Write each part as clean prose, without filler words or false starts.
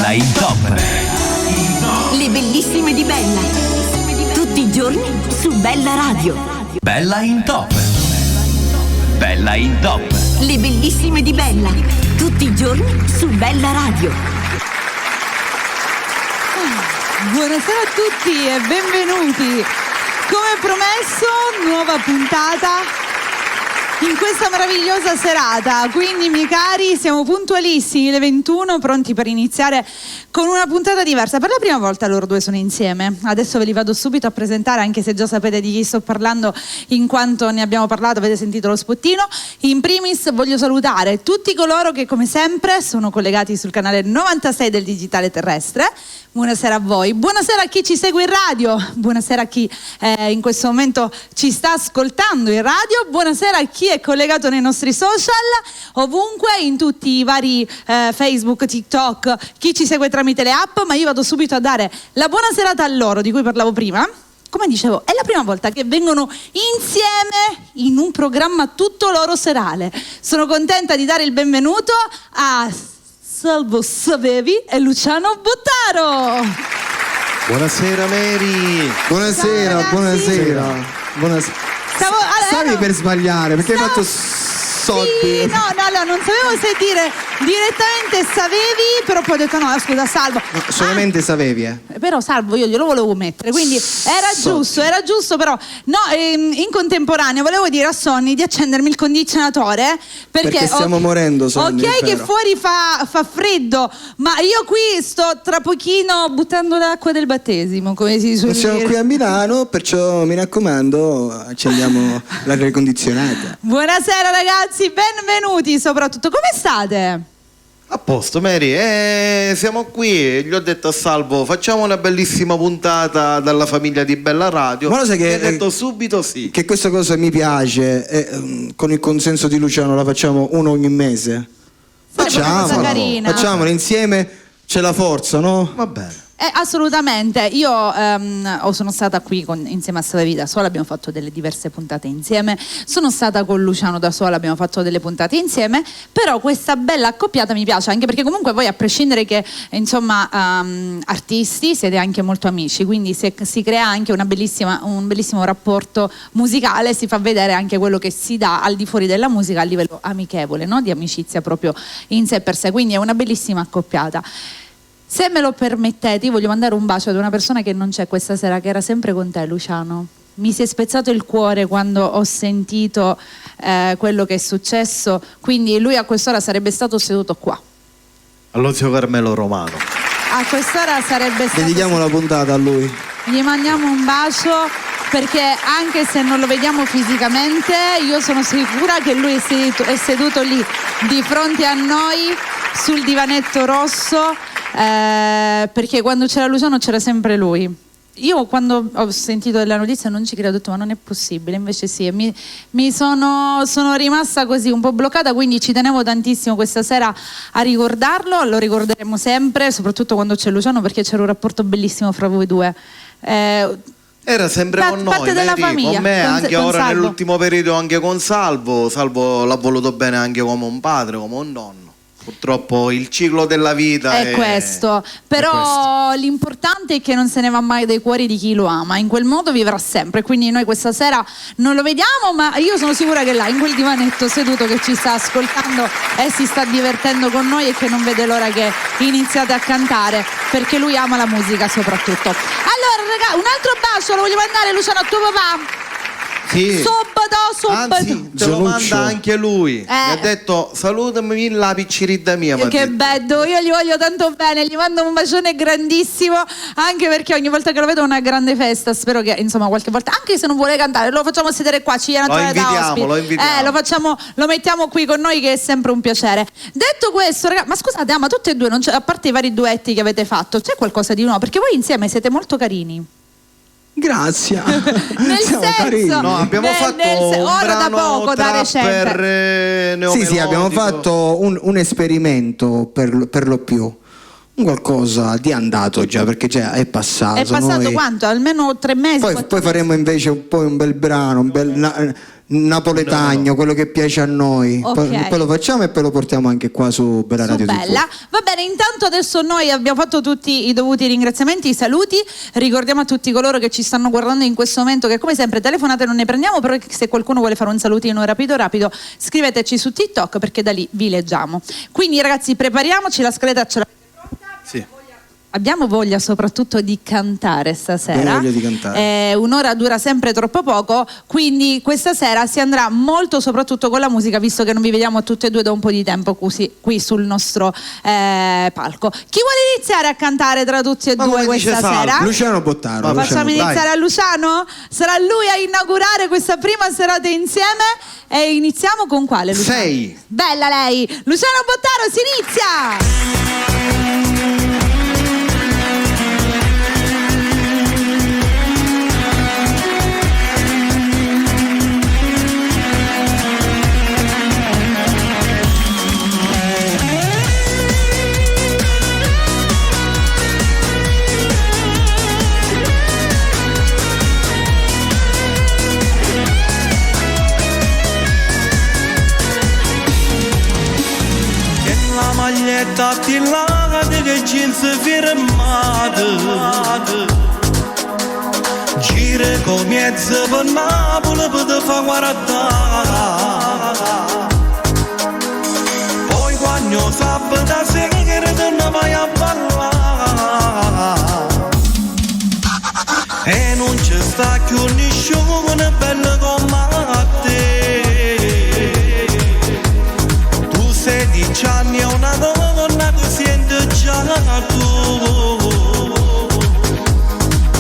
Bella in Top. Le bellissime di Bella. Tutti i giorni su Bella Radio. Bella in Top. Bella in Top. Le bellissime di Bella. Tutti i giorni su Bella Radio. Buonasera a tutti e benvenuti. Come promesso, nuova puntata in questa meravigliosa serata. Quindi, miei cari, siamo puntualissimi, le 21, pronti per iniziare con una puntata diversa. Per la prima volta loro due sono insieme. Adesso ve li vado subito a presentare, anche se già sapete di chi sto parlando, in quanto ne abbiamo parlato, avete sentito lo spottino. In primis voglio salutare tutti coloro che, come sempre, sono collegati sul canale 96 del Digitale Terrestre. Buonasera a voi, buonasera a chi ci segue in radio, buonasera a chi in questo momento ci sta ascoltando in radio, buonasera a chi è collegato nei nostri social, ovunque, in tutti i vari Facebook, TikTok, chi ci segue tramite le app. Ma io vado subito a dare la buona serata a loro di cui parlavo prima. Come dicevo, è la prima volta che vengono insieme in un programma tutto loro serale. Sono contenta di dare il benvenuto a Salvo Savevi e Luciano Bottaro. Buonasera Mary. Buonasera, Ciao, buonasera. Stavi per sbagliare perché hai fatto soldi. Sì, no, non sapevo se dire direttamente Savevi, però poi ho detto no, scusa, Salvo. No, solamente Savevi, Però Salvo io glielo volevo mettere, quindi era giusto, però no, in contemporanea volevo dire a Sonny di accendermi il condizionatore perché stiamo morendo, Sonny. Ok che fuori fa freddo, ma io qui sto tra pochino buttando l'acqua del battesimo, come si suol dire. Siamo qui a Milano, perciò mi raccomando, accendiamo l'aria condizionata. Buonasera ragazzi, benvenuti soprattutto, come state? A posto Mary, siamo qui, gli ho detto a Salvo facciamo una bellissima puntata dalla famiglia di Bella Radio. Ma lo sai che ho detto subito sì. Che questa cosa mi piace e con il consenso di Luciano la facciamo uno ogni mese. Facciamola insieme, c'è la forza, no? Va bene. Assolutamente, io sono stata qui insieme a Savevi da sola, abbiamo fatto delle diverse puntate insieme, sono stata con Luciano da sola, abbiamo fatto delle puntate insieme, però questa bella accoppiata mi piace, anche perché comunque voi, a prescindere che insomma artisti, siete anche molto amici, quindi si crea anche un bellissimo rapporto musicale, si fa vedere anche quello che si dà al di fuori della musica a livello amichevole, no? Di amicizia proprio in sé per sé, quindi è una bellissima accoppiata. Se me lo permettete, io voglio mandare un bacio ad una persona che non c'è questa sera, che era sempre con te, Luciano. Mi si è spezzato il cuore quando ho sentito quello che è successo, quindi lui a quest'ora sarebbe stato seduto qua. Allo zio Carmelo Romano. A quest'ora sarebbe stato... Dedichiamo la puntata a lui. Gli mandiamo un bacio, perché anche se non lo vediamo fisicamente, io sono sicura che lui è seduto lì di fronte a noi sul divanetto rosso, perché quando c'era Luciano c'era sempre lui. Io quando ho sentito della notizia non ci credo, ho detto ma non è possibile, invece sì, e mi sono rimasta così un po' bloccata, quindi ci tenevo tantissimo questa sera a ricordarlo, lo ricorderemo sempre, soprattutto quando c'è Luciano, perché c'era un rapporto bellissimo fra voi due. Era sempre con noi, parte della famiglia, con me, anche con ora Salvo. nell'ultimo periodo ange con Salvo l'ha voluto bene anche come un padre, come un nonno. Purtroppo il ciclo della vita è questo, però l'importante è che non se ne va mai dai cuori di chi lo ama, in quel modo vivrà sempre, quindi noi questa sera non lo vediamo, ma io sono sicura che là in quel divanetto seduto che ci sta ascoltando e si sta divertendo con noi e che non vede l'ora che iniziate a cantare, perché lui ama la musica soprattutto. Allora raga, un altro bacio lo voglio mandare, Luciano, a tuo papà. Sì. Subito. Anzi, te lo manda anche lui. Mi ha detto salutami la picciridda mia. Che bello, io gli voglio tanto bene, gli mando un bacione grandissimo, anche perché ogni volta che lo vedo è una grande festa. Spero che insomma qualche volta, anche se non vuole cantare, lo facciamo sedere qua, ci viene a trovare da ospite. Lo invitiamo. Lo mettiamo qui con noi, che è sempre un piacere. Detto questo, ragazzi, ma scusate, ma tutti e due, a parte i vari duetti che avete fatto, c'è qualcosa di nuovo? Perché voi insieme siete molto carini. Grazie. Nel senso, no, abbiamo fatto un ora da brano poco, da recente. Sì, abbiamo fatto un esperimento per lo più. un qualcosa di andato già, perché già è passato. È passato noi... quanto? Almeno 3 mesi? Poi faremo invece un bel brano, un bel napoletano, quello che piace a noi. Okay. Poi lo facciamo e poi lo portiamo anche qua su Bella Radio TV. Bella. Va bene, intanto adesso noi abbiamo fatto tutti i dovuti ringraziamenti, i saluti. Ricordiamo a tutti coloro che ci stanno guardando in questo momento che come sempre telefonate non ne prendiamo, però se qualcuno vuole fare un salutino rapido scriveteci su TikTok, perché da lì vi leggiamo. Quindi ragazzi, prepariamoci, la scaletta ce l'avete pronta? Sì. Abbiamo voglia soprattutto di cantare stasera. Abbiamo voglia di cantare. Un'ora dura sempre troppo poco, quindi questa sera si andrà molto soprattutto con la musica, visto che non vi vediamo tutte e due da un po' di tempo qui sul nostro palco. Chi vuole iniziare a cantare tra tutti e due questa sera? Luciano Bottaro. Facciamo iniziare a Luciano? Sarà lui a inaugurare questa prima serata insieme e iniziamo con quale, Luciano? 6. Bella lei! Luciano Bottaro, si inizia! maglietta attillata che jeans firmate, gira con mezzo per Napoli per te fa guardare, poi quando sabato sera te ne vai a ballare e non ci sta più nessuno bello come te. 16 anni è una donna che sente già tu,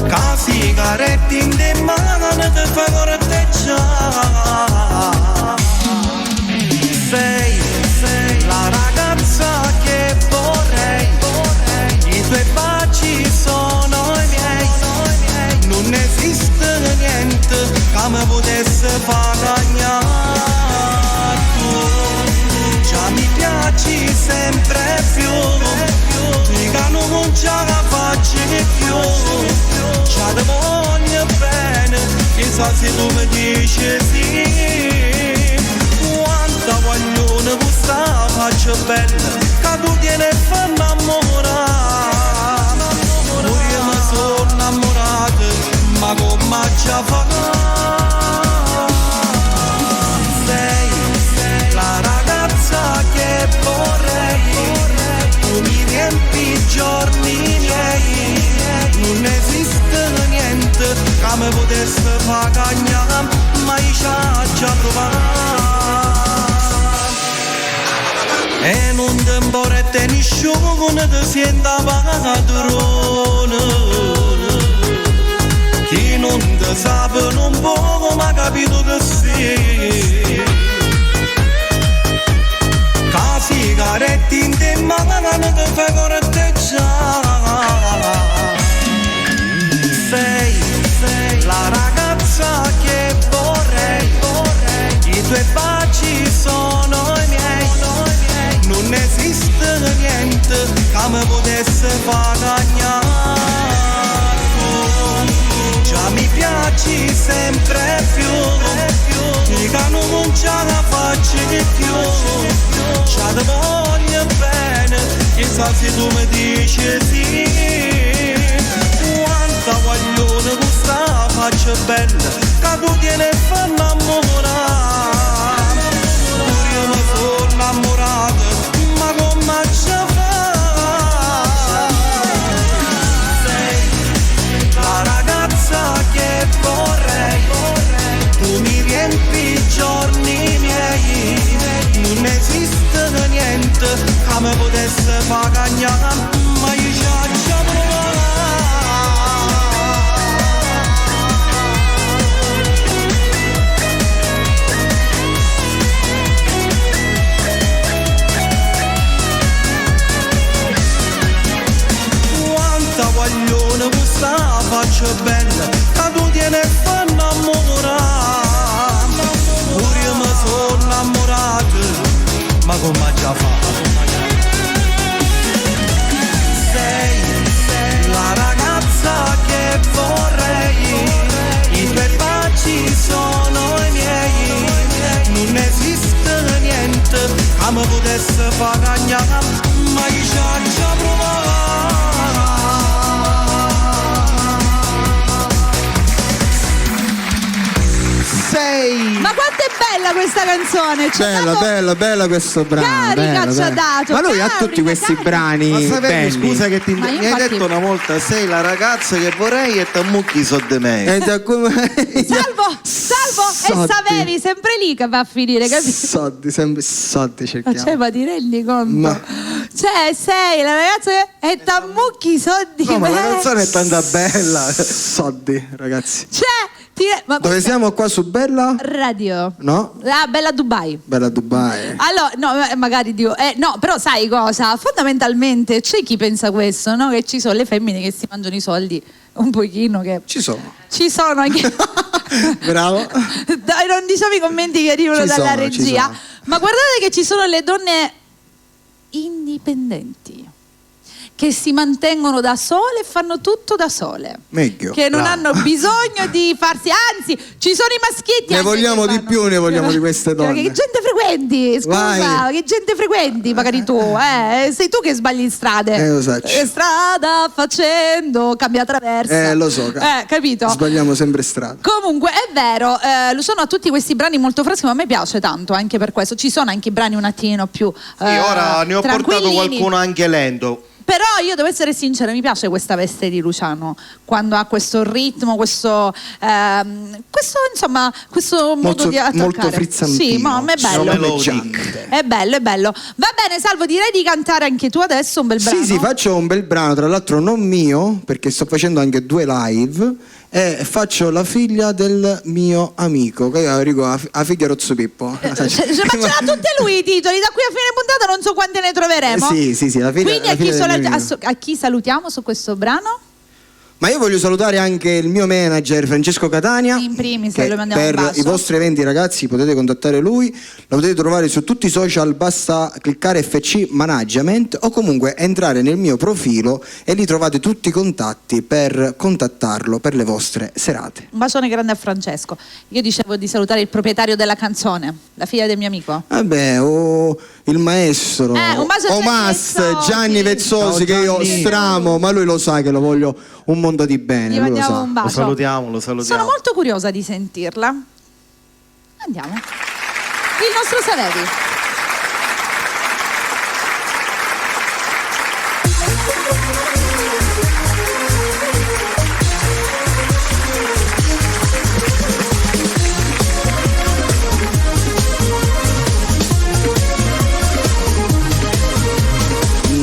che sigaretti in te mano che fa corteggiare. Sei la ragazza che vorrei, i tuoi baci sono i miei, non esiste niente che mi potesse far cagnare. Mi piaci sempre più, mica non ce la faccio più, ce la voglio bene, chissà se tu mi dici sì. Quanta voglio questa faccia bella, che tu tieni e fa innamorare. Pure io mi sono innamorato, ma come ci fa? Che vorrei, tu mi riempi i giorni miei, non esiste niente che mi potesse far cagnare, ma io ci già provato. E non ti importa nessuno che senta padrone, chi non ti sa non può, ma capito che sì. Sigaretti in te mano che fai corteggiare. Sei la ragazza che vorrei, i tuoi baci sono i miei, non esiste niente che mi potesse far cagnare. Già mi piaci sempre più, mica non ce la faccio più, ce la voglio bene, chissà se tu mi dici sì. Quanta voglio questa faccia bella, che tu tieni e fa innamorare. Pure io mi sono innamorato, ma come ci fa? Sei la ragazza che vorrei, tu mi riempi i giorni miei, non esiste niente che mi potesse far cagnare, ma io ci ho già provato. Quanta voglio questa faccia bella, che tu tieni e fa innamorare. Pure io mi sono innamorato, ma come già fa? potesse far cagnare, ma chi ci ha provato. Ma quanto è bella questa canzone! Bella questo brano. Carica ci ha dato. Ma lui ha carica, tutti questi carica. brani Ma sapevi, belli. scusa che Ma io mi hai infatti- detto una volta, sei la ragazza che vorrei e t'ammucchi so di me. Salvo, e sapevi sempre lì che va a finire, capito? Soldi, sempre soldi cerchiamo. Cioè, ma ti rendi conto? Ma- Cioè, sei la ragazza che e t'ammucchi i soldi. No, ma la per- canzone è tanta bella. Soldi, ragazzi. Cioè, ma Dove siamo qua su Bella? Radio. No? Ah, Bella Dubai. Bella Dubai. Allora, no, magari dico, no, però sai cosa? Fondamentalmente c'è chi pensa questo, no? Che ci sono le femmine che si mangiano i soldi un pochino, che Ci sono. ci sono anche. Bravo. Dai, non diciamo i commenti che arrivano Ci dalla sono, ci regia. sono. Ma guardate che ci sono le donne indipendenti che si mantengono da sole e fanno tutto da sole. Meglio. Che non Bravo. hanno bisogno di farsi, anzi, ci sono i maschietti. Ne anche vogliamo che di fanno. più, ne vogliamo di queste donne. Che gente frequenti, scusa, Vai. che gente frequenti, magari tu, sei tu che sbagli in strade. Lo so. Strada facendo, cambia traversa. Lo so. Capito? Sbagliamo sempre strada. Comunque è vero, Luciano ha tutti questi brani molto freschi, ma a me piace tanto anche per questo. Ci sono anche i brani un attimino più Sì, ora ne ho portato tranquillini. qualcuno anche lento. Però io devo essere sincera, mi piace questa veste di Luciano quando ha questo ritmo, questo insomma, questo modo di attaccare. molto frizzantino. Sì, ma è bello. Melodiante. È bello, è bello. Va bene, Salvo, direi di cantare anche tu adesso un bel brano. Sì, faccio un bel brano, tra l'altro non mio, perché sto facendo anche 2 live. E faccio la figlia del mio amico, che io dico a figlia Rozzo Pippo. Ma ce l'ha tutti lui i titoli, da qui a fine puntata non so quante ne troveremo. Sì, la figlia. Quindi la figlia del mio amico. a chi salutiamo su questo brano? Ma io voglio salutare anche il mio manager Francesco Catania. In primis, che lo mandiamo un per bacio. i vostri eventi, ragazzi, potete contattare lui. Lo potete trovare su tutti i social, basta cliccare FC Management o comunque entrare nel mio profilo e lì trovate tutti i contatti per contattarlo per le vostre serate. Un bacione grande a Francesco. Io dicevo di salutare il proprietario della canzone, la figlia del mio amico. Vabbè, il maestro Un bacio a Omas Vezzosi. Gianni Vezzosi, che io stramo, ma lui lo sa che lo voglio un mondo di bene. Gli lui lo mandiamo sa. un bacio. Lo salutiamo. Sono molto curiosa di sentirla. Andiamo. Il nostro Savevi.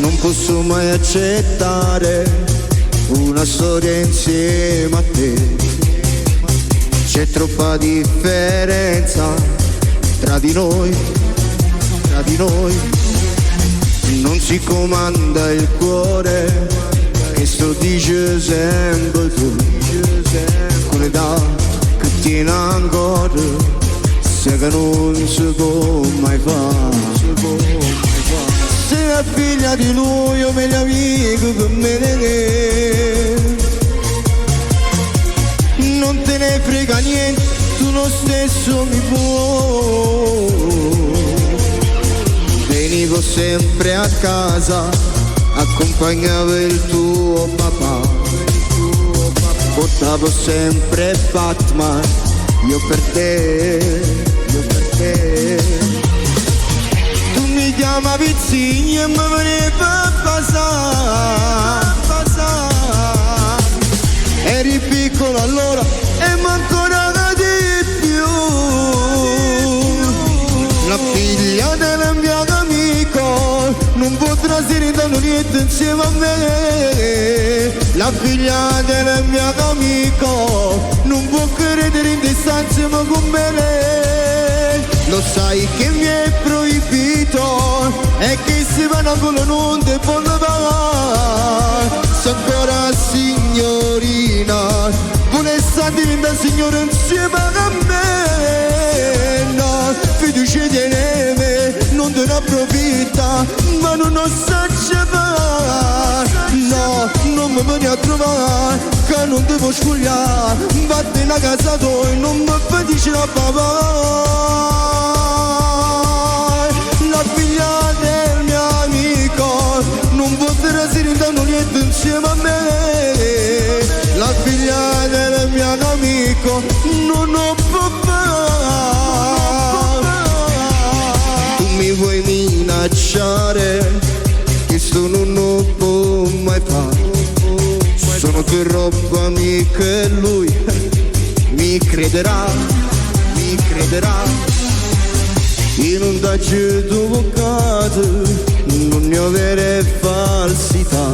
Non posso mai accettare una storia insieme a te. C'è troppa differenza tra di noi. Non si comanda il cuore, che sto dice sempre tu. Con l'età che tiene ancora, se che non si può mai fare. Sei la figlia di lui, io me amico che me ne. Non te ne frega niente, tu lo stesso mi puoi. Venivo sempre a casa, accompagnavo il tuo papà. Portavo sempre Batman, io per te. Tu mi chiamavi zigno e mi veniva a passare. Eri piccolo allora e ma ancora di più. La figlia del mio amico non potrà essere niente insieme a me. La figlia del mio amico non può credere in distanza ma con me. Lo sai che mi è proibito e che se vanno a quello non ti può levare. Se ancora signorina volesse diventare signore insieme a me. No, fiducia di neve non te ne approfitta, ma non lo sa fare. No, non mi vieni a trovare, che non devo sfogliare. Vatti a casa tua e non mi dici la papà. la figlia del mio amico non potrà sentire niente insieme a me, la figlia del mio amico non ho papà. Tu mi vuoi minacciare, che sono non può mai fare, sono troppo amico e lui mi crederà, io non t'ho toccato, non ne avere falsità,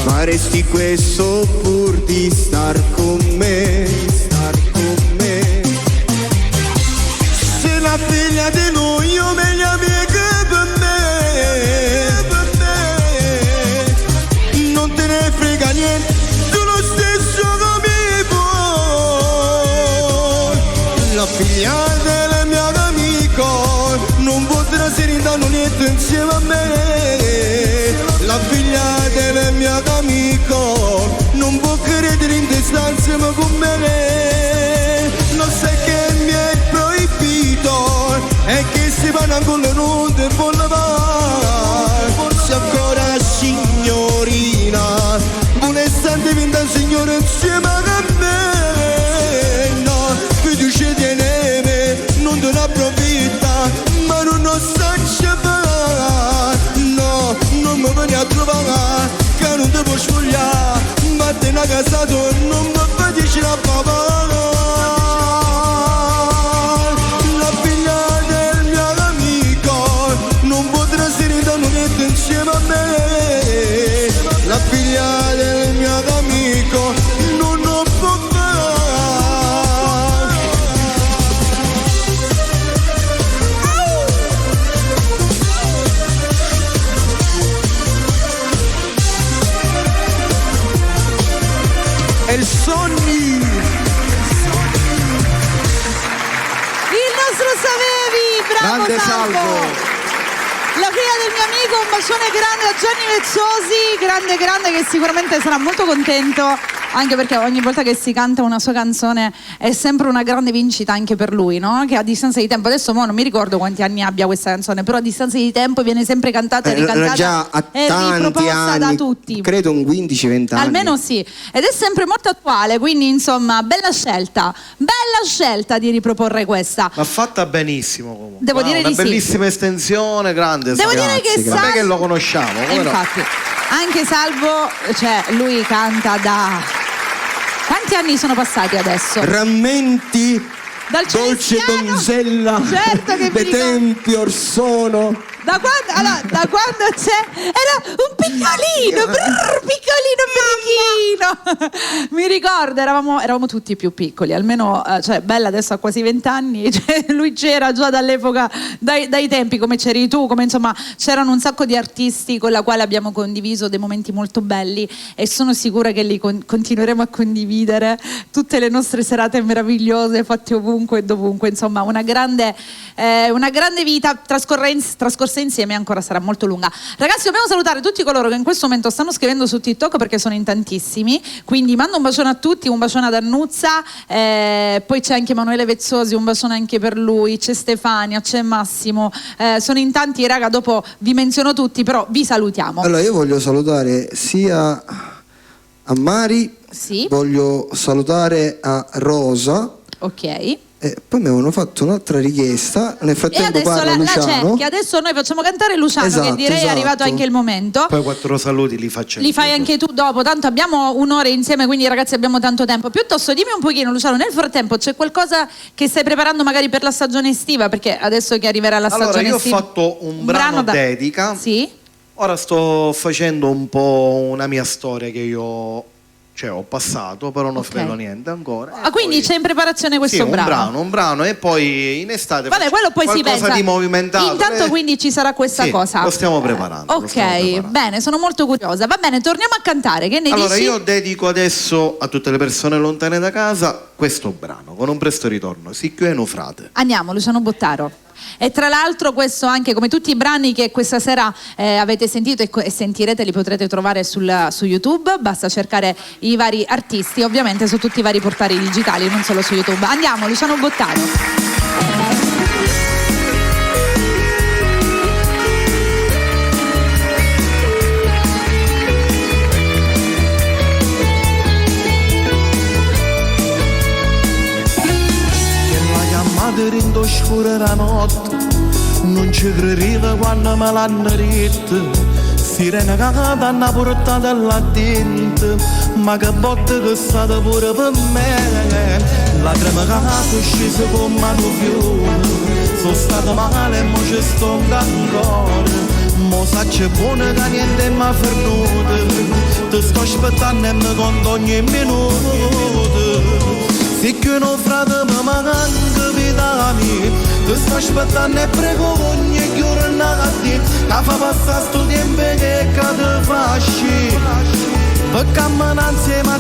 ma resti questo pur di star con me, se la figlia di noi io meglio amica per me, non te ne frega niente, tu lo stesso come puoi, la figlia del mio amico non potrà sentire niente insieme a me, la figlia del mio amico non può credere in distanza ma con me, lo sai che mi è proibito e che si vanno ancora non te può lavare, se ancora signorina vuole stare diventare signore insieme a me, no, fiducia tiene me, non te ne approfitta, ma non lo saccia fare, no, non mi vieni a trovare, che non ti può svogliare, ma te ne casato e non mi fai dire a papà. La figlia del mio amico non potrà sentire niente insieme a me, la figlia del mio amico non ho papà. E il Sonny, Il nostro Savevi, bravo grande Salvo. La figlia del mio amico, un bacione grande a Gianni Vezzosi, grande che sicuramente sarà molto contento, anche perché ogni volta che si canta una sua canzone è sempre una grande vincita anche per lui, no? Che a distanza di tempo, adesso non mi ricordo quanti anni abbia questa canzone, però a distanza di tempo viene sempre cantata e ricantata già a e tanti riproposta anni, da tutti. credo un 15-20 anni. Almeno sì, ed è sempre molto attuale, quindi insomma bella scelta di riproporre questa. Ma fatta benissimo comunque. Devo dire una di sì. bellissima estensione, grande. Devo dire che non è che lo conosciamo, E come no? infatti, anche Salvo, cioè lui canta da... Quanti anni sono passati adesso? Rammenti, Dal dolce Celestiano? donzella, Certo che mi dei ricordo. tempi or sono. Da quando c'è... Era un piccolino, birichino. Mi ricordo, eravamo tutti più piccoli, almeno, cioè Bella adesso ha quasi 20 anni, cioè, lui c'era già dall'epoca, dai tempi, come c'eri tu, come insomma c'erano un sacco di artisti con la quale abbiamo condiviso dei momenti molto belli e sono sicura che li continueremo a condividere, tutte le nostre serate meravigliose fatte ovunque e dovunque, insomma una grande vita trascorsa insieme, ancora sarà molto lunga. Ragazzi, dobbiamo salutare tutti coloro che in questo momento stanno scrivendo su TikTok, perché sono in tantissimi, quindi mando un bacione a tutti, un bacione ad Annuzza, poi c'è anche Emanuele Vezzosi, un bacione anche per lui, c'è Stefania, c'è Massimo, sono in tanti, raga, dopo vi menziono tutti, però vi salutiamo. Allora io voglio salutare sia a Mari, Sì. voglio salutare a Rosa, Ok. e poi mi avevano fatto un'altra richiesta, nel E frattempo adesso parla la Luciano. c'è, che adesso noi facciamo cantare Luciano, che Esatto, direi è arrivato esatto. anche il momento. Poi 4 saluti li faccio. Li fai anche tu dopo, tanto abbiamo un'ora insieme, quindi ragazzi abbiamo tanto tempo. Piuttosto dimmi un pochino, Luciano, nel frattempo c'è qualcosa che stai preparando magari per la stagione estiva? Perché adesso che arriverà la Allora, stagione io ho estiva... fatto un brano dedica. Sì? Ora sto facendo un po' una mia storia che io ho passato, però non Ok. svelo niente ancora. Ah, quindi Poi- c'è in preparazione questo sì, brano? un brano e poi in estate Vabbè, quello poi si qualcosa pensa. di movimentato. Intanto quindi ci sarà questa Sì, cosa. lo stiamo preparando. lo Ok, stiamo preparando. bene, sono molto curiosa. Va bene, torniamo a cantare, che ne Allora dici? io dedico adesso a tutte le persone lontane da casa questo brano, con un presto ritorno, Sicchio e Frate. Andiamo, Luciano Bottaro. E tra l'altro questo anche, come tutti i brani che questa sera avete sentito e sentirete, li potrete trovare su YouTube, basta cercare i vari artisti, ovviamente su tutti i vari portali digitali, non solo su YouTube. Andiamo, Luciano Bottaro. quando scura la notte, non ci credeva quando me l'hanno detto. Sirena che t'hanno portata là dentro, ma che botte che è stata pure per me. Lacrime che sono scese con mano fiore, sono stata male e mo ci sto ancora. Mo sa c'è buona che niente m'ha fermato, ti sto aspettando e mi conto ogni minuto. Se che un frate mi manca vita mia, ti sto aspettando e prego ogni giornata che fa passare sto tempo che cade fasci. Per camminare insieme a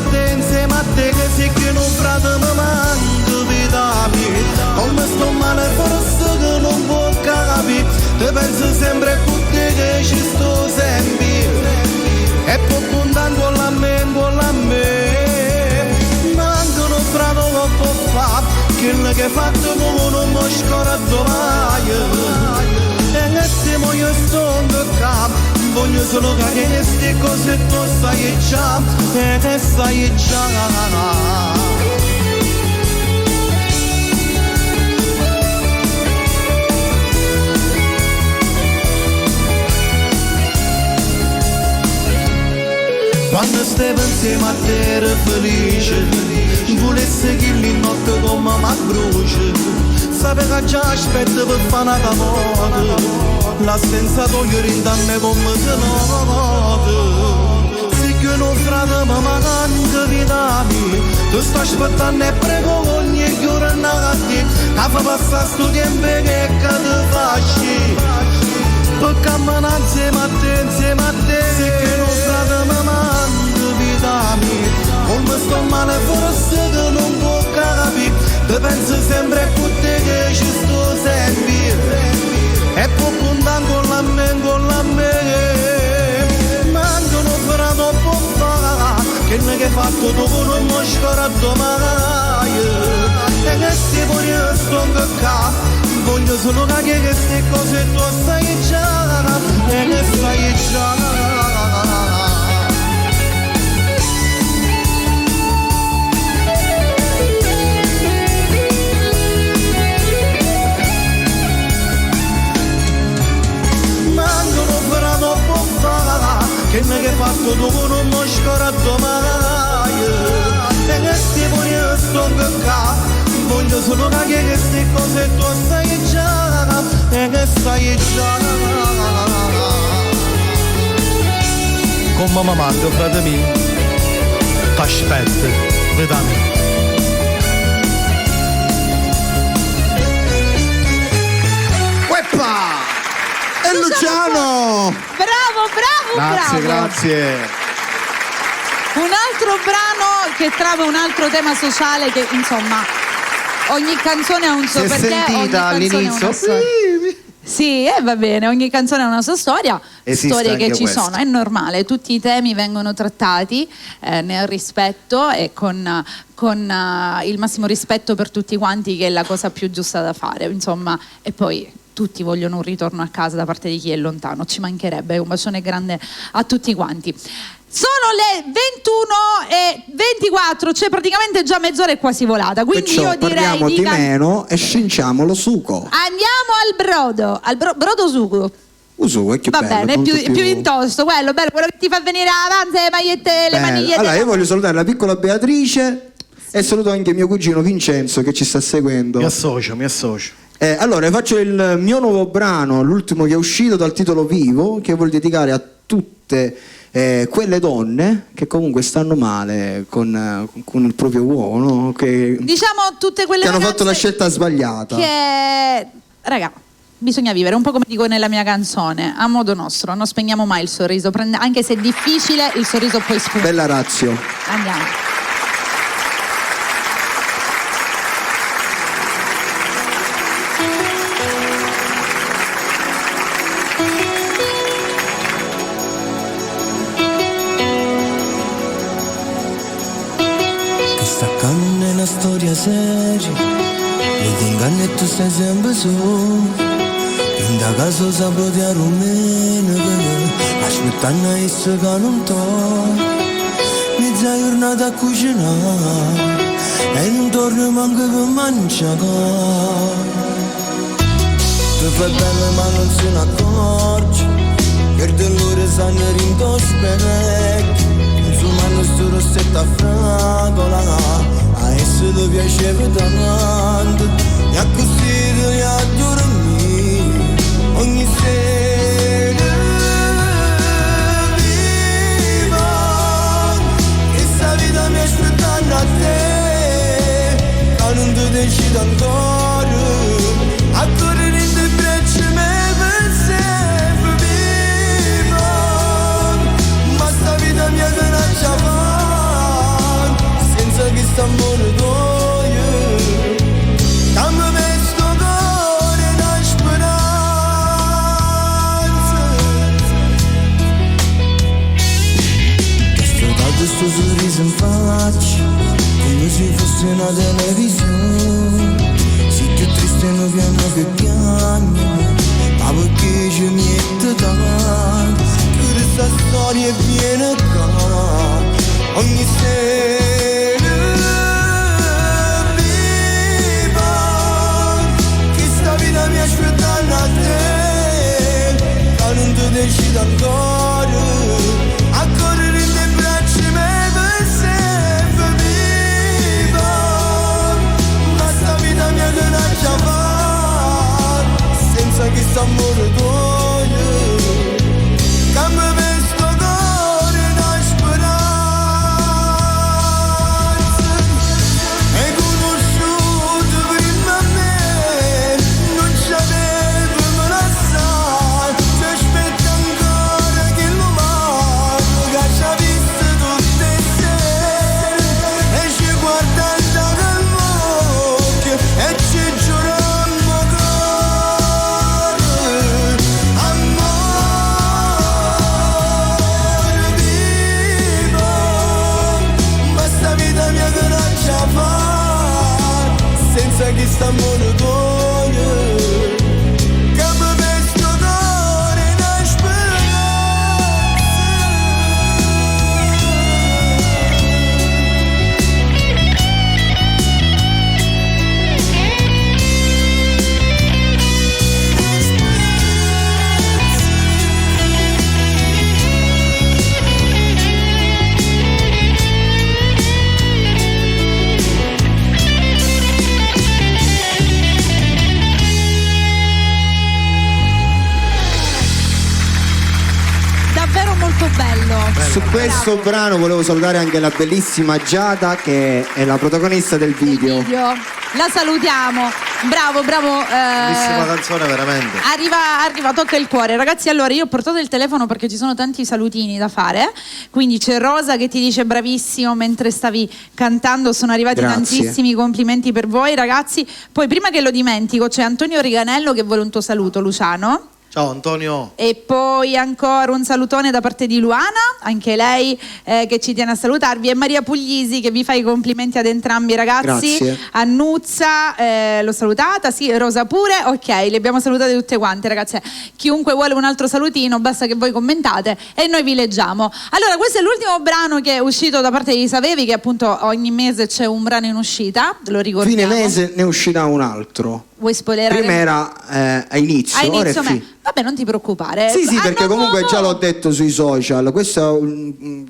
te che se che un frate mi manca vita mia, come sto male forse che non può capire, ti penso sempre a te che ci sto sempre, e poi contando con la me. Frano lo può fare, quello che hai fatto come non mi scordo mai. E che se io sto in capo, voglio solo che queste cose tu sai già, e che sai già. Quando stai insieme a te ero felice, volessi che in notte come mi brucia, sape che già aspetto per fare una camote, l'assenza togliere in me come se note. Se che non frate mi manca vita mia, ti sto aspettando e prego ogni giornata che fa passare sto tempo che cade fasci. Per camminare insieme a te, se che non frate mi manca vita mia, come sto male forse che non può capire, ti penso sempre a te che ci sto sempre, e poi contando con la me, mancano per troppo fare, che non hai fatto dopo non mi scordo mai, e che se poi io sto in casa, voglio solo che queste cose tu sai già, e che sai già. Che ne hai fatto tu non mi scordo mai, e che se poi io sto qua, voglio solo che queste cose tu sai già, e che sai già. Come mi manca frate mio, t'aspetto, vedami. Ueppa! E Luciano! Bravo. Grazie. Un altro brano che trova un altro tema sociale che, insomma, ogni canzone ha un suo Si è perché, sentita ogni canzone ha all'inizio? una storia. Sì, va bene, ogni canzone ha una sua storia, Esiste storie che anche ci questo. sono, è normale, tutti i temi vengono trattati nel rispetto e con il massimo rispetto per tutti quanti, che è la cosa più giusta da fare, insomma, e poi tutti vogliono un ritorno a casa da parte di chi è lontano, ci mancherebbe, un bacione grande a tutti quanti. Sono le 21:24, cioè praticamente già mezz'ora è quasi volata, quindi Perciò io direi parliamo di meno e scinciamo lo sugo. andiamo al brodo sugo. Sugo è più Va bello. bene, molto più intosto, quello che ti fa venire avanti le magliette, le manigliette. Allora io voglio salutare la piccola Beatrice e saluto anche mio cugino Vincenzo che ci sta seguendo. Mi associo. Allora faccio il mio nuovo brano, l'ultimo che è uscito dal titolo Vivo, che voglio dedicare a tutte quelle donne che comunque stanno male con il proprio uomo, no? Diciamo tutte quelle che hanno ragazze fatto la scelta sbagliata. che, raga, bisogna vivere, un po' come dico nella mia canzone, a modo nostro, non spegniamo mai il sorriso, anche se è difficile, il sorriso poi spunta. Bella razio. Andiamo. Staccando è una storia seria, le ti inganni e tu stai sempre su. In da caso saprò di rumeno, aspettando a essere che non torna. Mezza giornata a cucinare e non torno manco per mangiare. Ti fai bene ma non se ne accorge, che l'ore sanno rindo specchio. Insomma sto rossetto a fragola, a essere ti piaceva tanto, e a così ti a dormire ogni sera. Viva, che sta vita mi aspettando a te, che non ti decido ancora, a correre in te braccia me per sempre. Viva, ma sta vita mia che non c'ha fa, senza che sta amore tuo, dammi questo cuore da speranza. Sto dando sto sorriso in faccia, come se fosse una televisione. Sei più triste non piano che piango, ma perché ci mette davanti, che questa storia è piena qua, ogni sera. Viva, che sta vita mi aspettando a te, che non ti decido ancora, a correre in te braccia me per sempre. Viva, ma sta vita mia che non c'ha fa, senza che sta amore tuo, che mi vesto cuore da speranza. Hai conosciuto prima me, non c'avevo me la sai, ti aspetto ancora che lo manco, che ci ha visto tutte le sere, e ci guardando con l'occhio, e ci giurammo cuore, amore vivo, ma sta vita mia che non c'ha fa, senza che sta amore tuo, che mi vesto cuore da Davvero molto bello. Su questo brano volevo salutare anche la bellissima Giada, che è la protagonista del video. La salutiamo. Bravo, bravo. Bellissima canzone, veramente. Arriva, tocca il cuore. Ragazzi, allora io ho portato il telefono perché ci sono tanti salutini da fare. Quindi c'è Rosa che ti dice bravissimo mentre stavi cantando. Sono arrivati Grazie. tantissimi complimenti per voi, ragazzi. Poi prima che lo dimentico c'è Antonio Riganello che vuole un tuo saluto, Luciano. Ciao Antonio. E poi ancora un salutone da parte di Luana, anche lei che ci tiene a salutarvi, e Maria Puglisi che vi fa i complimenti ad entrambi, ragazzi. Grazie. Annuzza l'ho salutata, sì, Rosa pure, ok, le abbiamo salutate tutte quante, ragazzi. Chiunque vuole un altro salutino basta che voi commentate e noi vi leggiamo. Allora, questo è l'ultimo brano che è uscito da parte di Savevi, che appunto ogni mese c'è un brano in uscita, lo ricordiamo. Fine mese ne uscirà un altro. Vuoi spoilerare? Prima era a inizio, A ora è inizio vabbè, non ti preoccupare. Sì, perché Anno comunque nuovo. già l'ho detto sui social, questo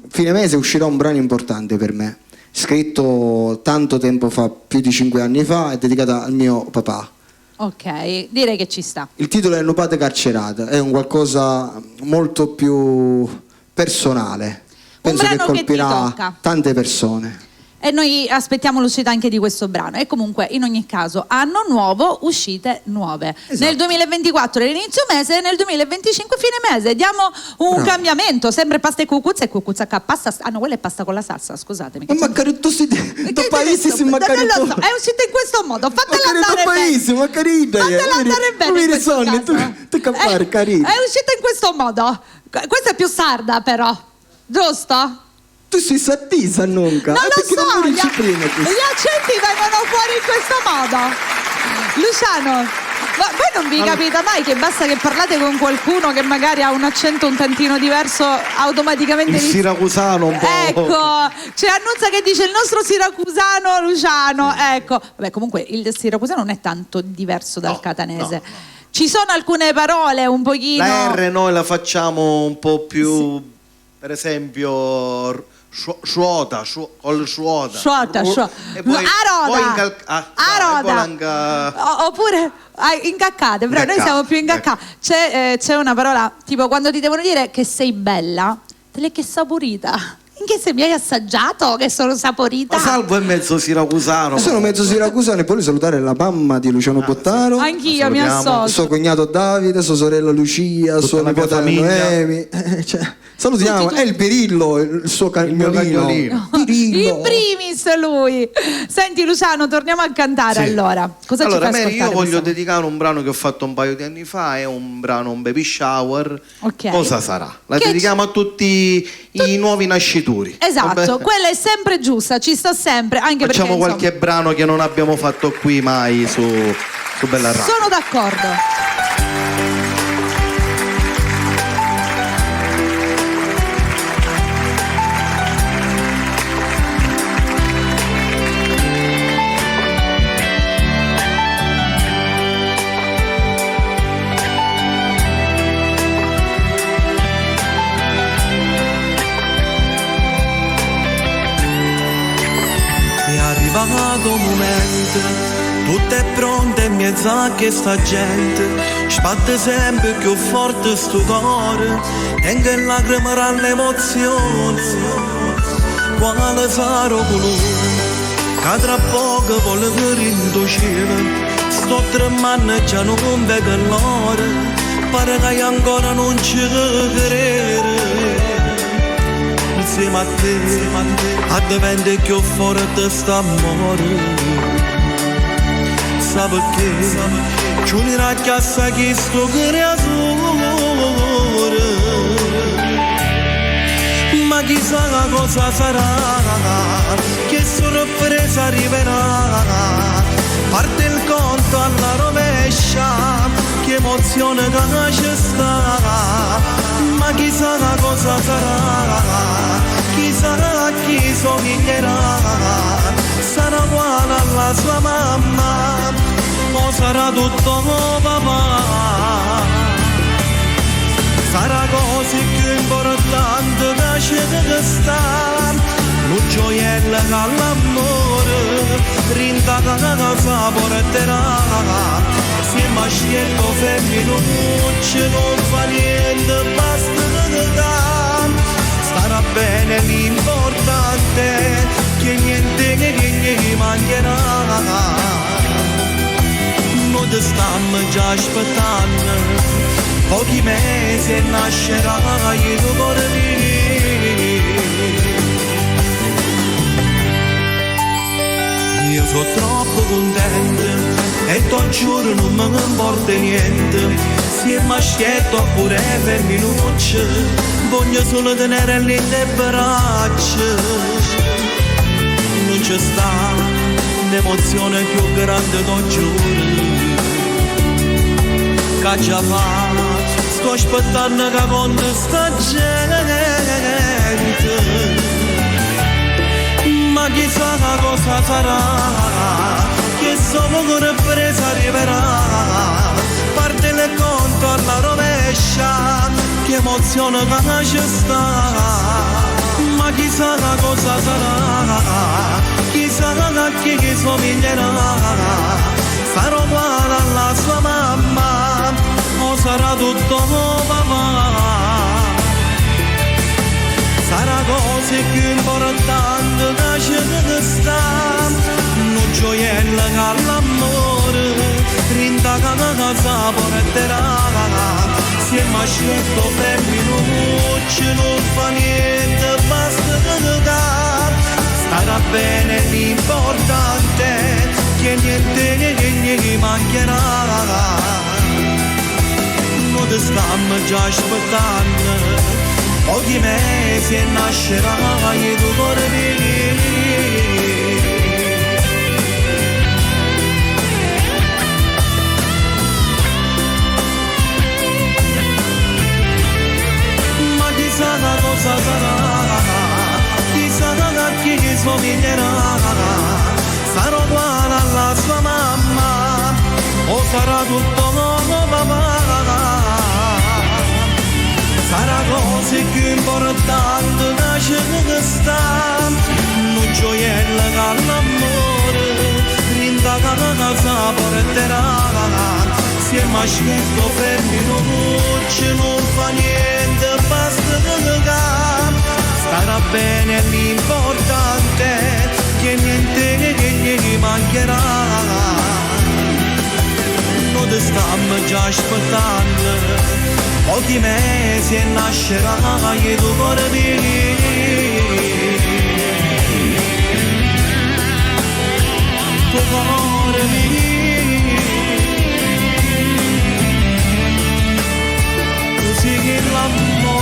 fine mese uscirà un brano importante per me, scritto tanto tempo fa, più di 5 anni fa, è dedicato al mio papà. Ok, direi che ci sta. Il titolo è Nupate carcerata, è un qualcosa molto più personale, penso che brano che ti colpirà tocca. tante persone. E noi aspettiamo l'uscita anche di questo brano. E comunque, in ogni caso, anno nuovo, uscite nuove. Esatto. Nel 2024 è l'inizio mese e nel 2025 fine mese. Diamo un cambiamento. Sempre pasta e cucuzza che pasta. Ah no, quella è pasta con la salsa, scusatemi. Ma magari tu sei Che paesi, adesso? magari Non lo tu. so, è uscita in questo modo. Fatela Magari andare tu paesi, bene. magari Fatela andare bene. mi in questo risonni, caso. tu cappare, carino. È uscita in questo modo. Questa è più sarda, però. Giusto? Tu sei sattisa nunca. Non lo perché so, non mi gli dici prima questo? accenti vengono fuori in questo modo. Luciano, ma voi non vi capita mai che basta che parlate con qualcuno che magari ha un accento un tantino diverso, automaticamente Il siracusano un po'. Ecco, c'è Annuzza che dice il nostro siracusano Luciano, ecco. Vabbè, comunque il siracusano non è tanto diverso dal catanese. Ci sono alcune parole un pochino... La R noi la facciamo un po' più, per esempio, sciuota, col sciuota. Sciuota. E poi Aroda. Oppure incaccate, però noi siamo più incaccati. C'è una parola, tipo quando ti devono dire che sei bella, te l'hai che saporita. In che se mi hai assaggiato che sono saporita? Ma Salvo è mezzo siracusano. Sono mezzo siracusano e voglio salutare la mamma di Luciano Bottaro. Anch'io mi associo. Suo cognato Davide, sua sorella Lucia, sua nipote Noemi. Salutiamo, Tutti. è il Perillo, il suo cagnolino. In primis lui. Senti Luciano, torniamo a cantare allora. Cosa ci fai Mary, ascoltare? io voglio questa? dedicare un brano che ho fatto un paio di anni fa, è un brano, un baby shower. Ok. Cosa sarà? La Che dedichiamo a tutti i nuovi nascituri. Esatto, Vabbè? quella è sempre giusta, ci sta sempre, anche Facciamo perché qualche brano che non abbiamo fatto qui mai su Bella Radio. sono d'accordo. È arrivato un momento, tutto è pronto in mezzo a questa gente, sbatte sempre più forte sto cuore, tengo in lacrime l'emozione, quale sarà colore, che tra poco vuole che rinducire, sto tremando e già non vedo l'ora, pare che ancora non ci credere. Insieme a te, a diventare più forte st'amore. Sa perché? Ci unirà a casa chi sto creatore. Ma chissà cosa sarà, che sorpresa arriverà. Parte il conto alla rovescia, che emozione che ci sta. Ma chissà cosa sarà, chissà a chi somiglierà, sarà uguale alla sua mamma o sarà tutto papà. Sarà così più importante che c'è sta, lo gioiello che l'amore, rinda che sa porterà. Se mi scelto femminuccio non fa niente, basta che dà. Starà bene l'importante, che niente che mancherà. Noi ti stiamo già aspettando, pochi mesi e nascerai tu portini. Io sono troppo contento e ti giuro non me ne importa niente. Se mi scelto pure femminuccio, voglio solo tenere lì le braccia. Non c'è sta un'emozione più grande, ti giuro. Che già fa, sto aspettando che conta sta gente. Ma chissà cosa sarà, che solo sorpresa arriverà. Parte il conto alla rovescia, che emozione che ci sta. Ma chissà cosa sarà, chissà a chi somiglierà. Sarà uguale alla sua mamma o sarà tutto papà. Sarà così più importante che c'è sta, non gioiello che l'amore, rinda che sa porterà. Se mi scelto femminuccio non fa niente, basta che dà. Starà bene l'importante, che niente che mancherà. Noi ti stiamo già aspettando, pochi mesi e nascerai tu portini. Ma chissà cosa sarà, chissà a chi somiglierà. Sarà uguale alla sua mamma o sarà tutto papà. aspetterà. Se mi aspetto fermi non fa niente, basta che starà bene, l'importante che niente gli mancherà. Noi ti stiamo già aspettando, pochi mesi e nascerà il tuo cuore tuo cuore così che l'amore.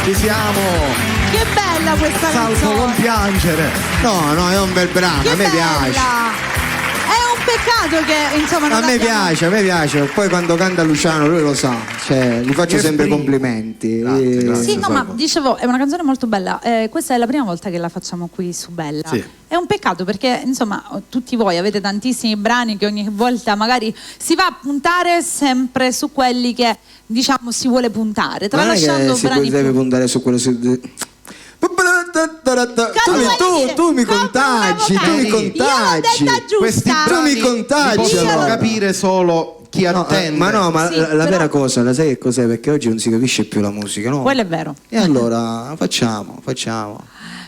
Ci siamo! Che bella questa Salvo non canzone! piangere! No, è un bel brano, Che a me bella! piace. È un peccato che insomma non A me abbiamo- piace. Poi quando canta Luciano lui lo sa, cioè gli faccio Che sempre sprint. complimenti. Grazie. Sì, no, ma dicevo, è una canzone molto bella. Questa è la prima volta che la facciamo qui su Bella. Sì. È un peccato perché, insomma, tutti voi avete tantissimi brani che ogni volta magari si va a puntare sempre su quelli che, diciamo, si vuole puntare. Non è che Tralasciando si brani deve più... puntare su quello tu mi contagi, tu mi Io l'ho contagi. detta giusta. Questi Tu brani mi contagi, possono allora. capire solo chi No, attende. ma no, ma Sì, la però- vera cosa, la sai che cos'è? Perché oggi non si capisce più la musica, no? Quello è vero. E allora facciamo.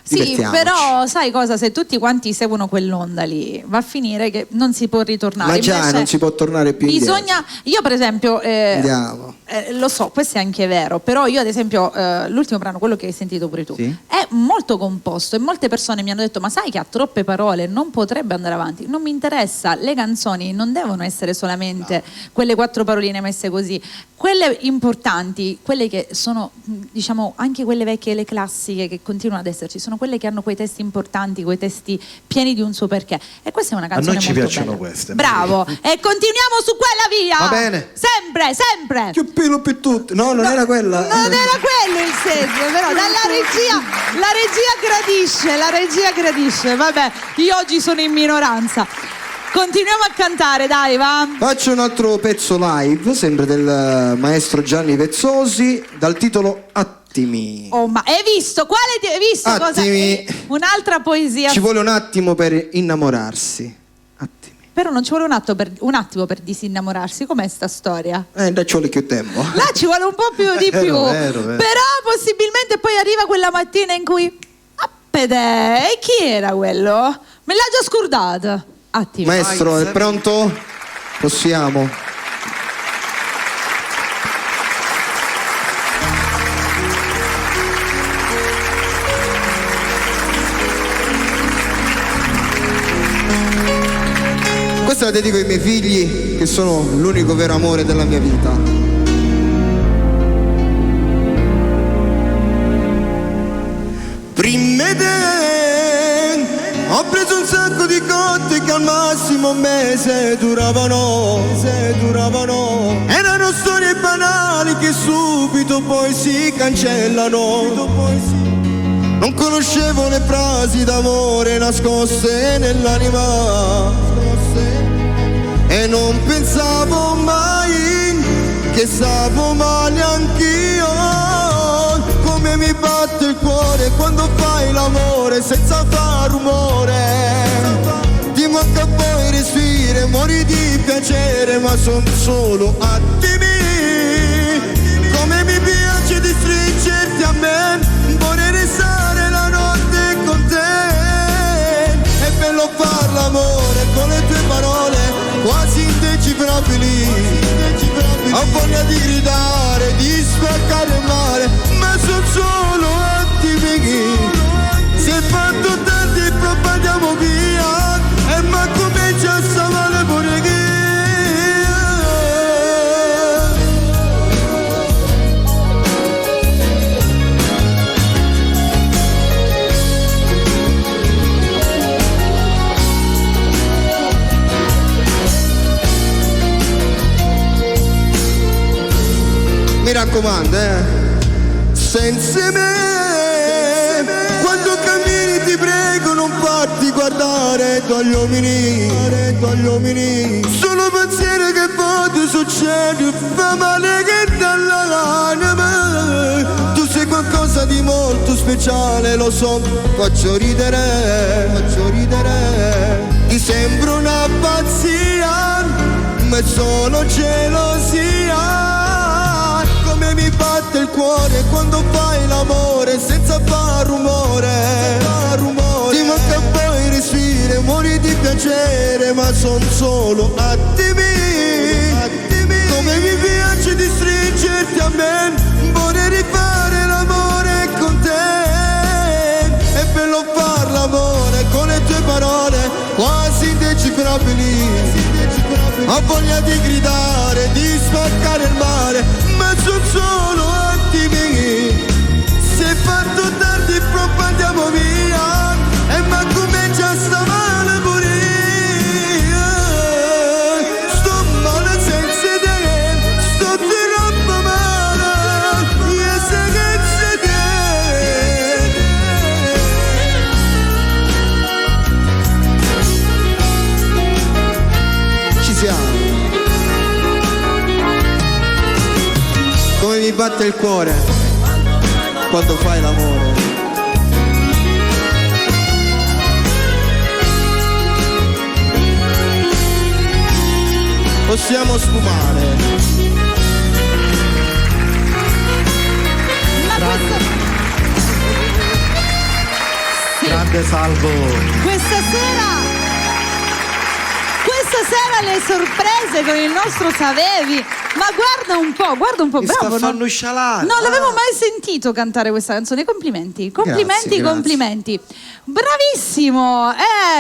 Sì, Divertiamoci. però sai cosa? Se tutti quanti seguono quell'onda lì, va a finire che non si può ritornare. Ma già, Invece non si può tornare più indietro. bisogna. Io, per esempio, Andiamo. lo so, questo è anche vero, però io, ad esempio, l'ultimo brano, quello che hai sentito pure tu, Sì. è molto composto e molte persone mi hanno detto: ma sai che ha troppe parole, non potrebbe andare avanti. Non mi interessa, le canzoni non devono essere solamente quelle 4 paroline messe così. Quelle importanti, quelle che sono, diciamo, anche quelle vecchie, le classiche che continuano ad esserci, sono quelle che hanno quei testi importanti, quei testi pieni di un suo perché. E questa è una canzone noi ci molto piacciono bella. queste, Bravo! E continuiamo su quella via! Va bene. Sempre, sempre! Più pelo più tutto. No, non era quella. Non era quello il senso, però dalla regia, la regia gradisce, vabbè, io oggi sono in minoranza. Continuiamo a cantare, dai, va. Faccio un altro pezzo live, sempre del maestro Gianni Vezzosi, dal titolo Attimi. Oh, ma hai visto? Hai visto cosa? Attimi. Un'altra poesia. Ci vuole un attimo per innamorarsi. Attimi. Però non ci vuole un attimo per disinnamorarsi, com'è sta storia? Da ci vuole più tempo. Là ci vuole un po' più di più. Vero. Però possibilmente poi arriva quella mattina in cui appede, e chi era quello? Me l'ha già scordata. Attimi. Maestro, è pronto? Possiamo. Questa la dedico ai miei figli, che sono l'unico vero amore della mia vita. Prima te ho preso un sacco di cotte che al massimo un mese duravano. Erano storie banali che subito poi si cancellano. Non conoscevo le frasi d'amore nascoste nell'anima e non pensavo mai che stavo male anch'io. Come mi batte il cuore quando fai l'amore senza far rumore. Ti manca poi respiro, mori di piacere, ma sono solo attimi. Come mi piace di stringerti a me, vorrei restare la notte con te. È bello far l'amore con le tue parole quasi indecifrabili. Ho voglia di gridare, di spaccare il mare, ma sono solo attimi. Si è fatto tardi, andiamo via, e ma comincia a sta male pure chi. Mi raccomando, senza me, quando cammini ti prego non farti guardare dagli uomini, solo pensieri che voglio ti succede fa male che dall'anima. Tu sei qualcosa di molto speciale, lo so, faccio ridere. Ti sembra una pazzia, ma è solo gelosia. Come mi batte il cuore quando fai l'amore senza far rumore. Ti manca poi respiro, muori di piacere, ma son solo attimi. Come mi piace di stringerti a me, vorrei rifare l'amore con te. È bello far l'amore con le tue parole quasi indecifrabili. Ho voglia di gridare, di spaccare il mare, ma sono solo attimi. Se fatto tardi proprio andiamo via, e ma come già sta male pure io. Sto male senza te, sto troppo male, io sei senza te. Ci siamo. Come mi batte il cuore quando fai l'amore. Possiamo sfumare. Grande Salvo. Questa sera le sorprese con il nostro Savevi. Ma guarda un po', Mi bravo. sta fanno scialare. Non l'avevo mai sentito cantare questa canzone. Complimenti. Grazie. Complimenti. Bravissimo.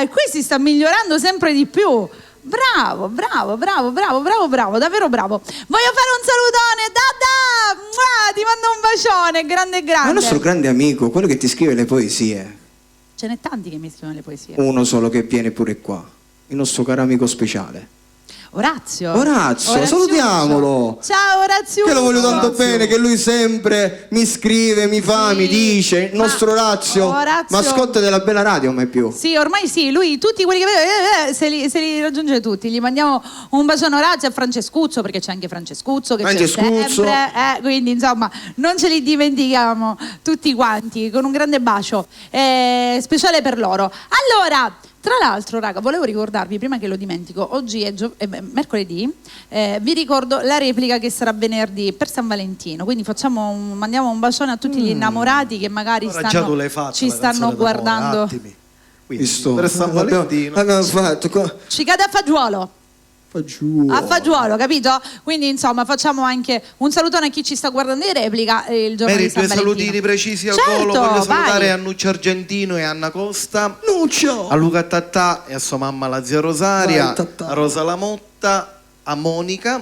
Qui si sta migliorando sempre di più. Bravo, davvero bravo. Voglio fare un salutone, Dada! Mua, ti mando un bacione, grande. Ma il nostro grande amico, quello che ti scrive le poesie. Ce n'è tanti che mi scrivono le poesie. Uno solo che viene pure qua, il nostro caro amico speciale. Orazio, salutiamolo. Ciao Orazio. Che lo voglio tanto bene, che lui sempre mi scrive, mi fa, mi dice. Il nostro Orazio, mascotte della Bella Radio, mai più. Sì, ormai sì, lui tutti quelli che se li raggiunge tutti. Gli mandiamo un bacione a Orazio e a Francescuccio, perché c'è anche Francescuccio che c'è sempre, quindi insomma non ce li dimentichiamo tutti quanti, con un grande bacio speciale per loro. Allora, tra l'altro, raga, volevo ricordarvi, prima che lo dimentico, oggi è mercoledì, vi ricordo la replica che sarà venerdì per San Valentino, quindi mandiamo un bacione a tutti gli innamorati che magari ci stanno guardando. Per San Valentino abbiamo fatto Ci cade a fagiolo. A fagiolo, capito? Quindi insomma facciamo anche un salutone a chi ci sta guardando in replica il giorno di San Valentino. Due salutini precisi al volo. Voglio salutare Annuccia Argentino e Anna Costa, a Luca Tattà e a sua mamma la zia Rosaria, a Rosa Lamotta, a Monica,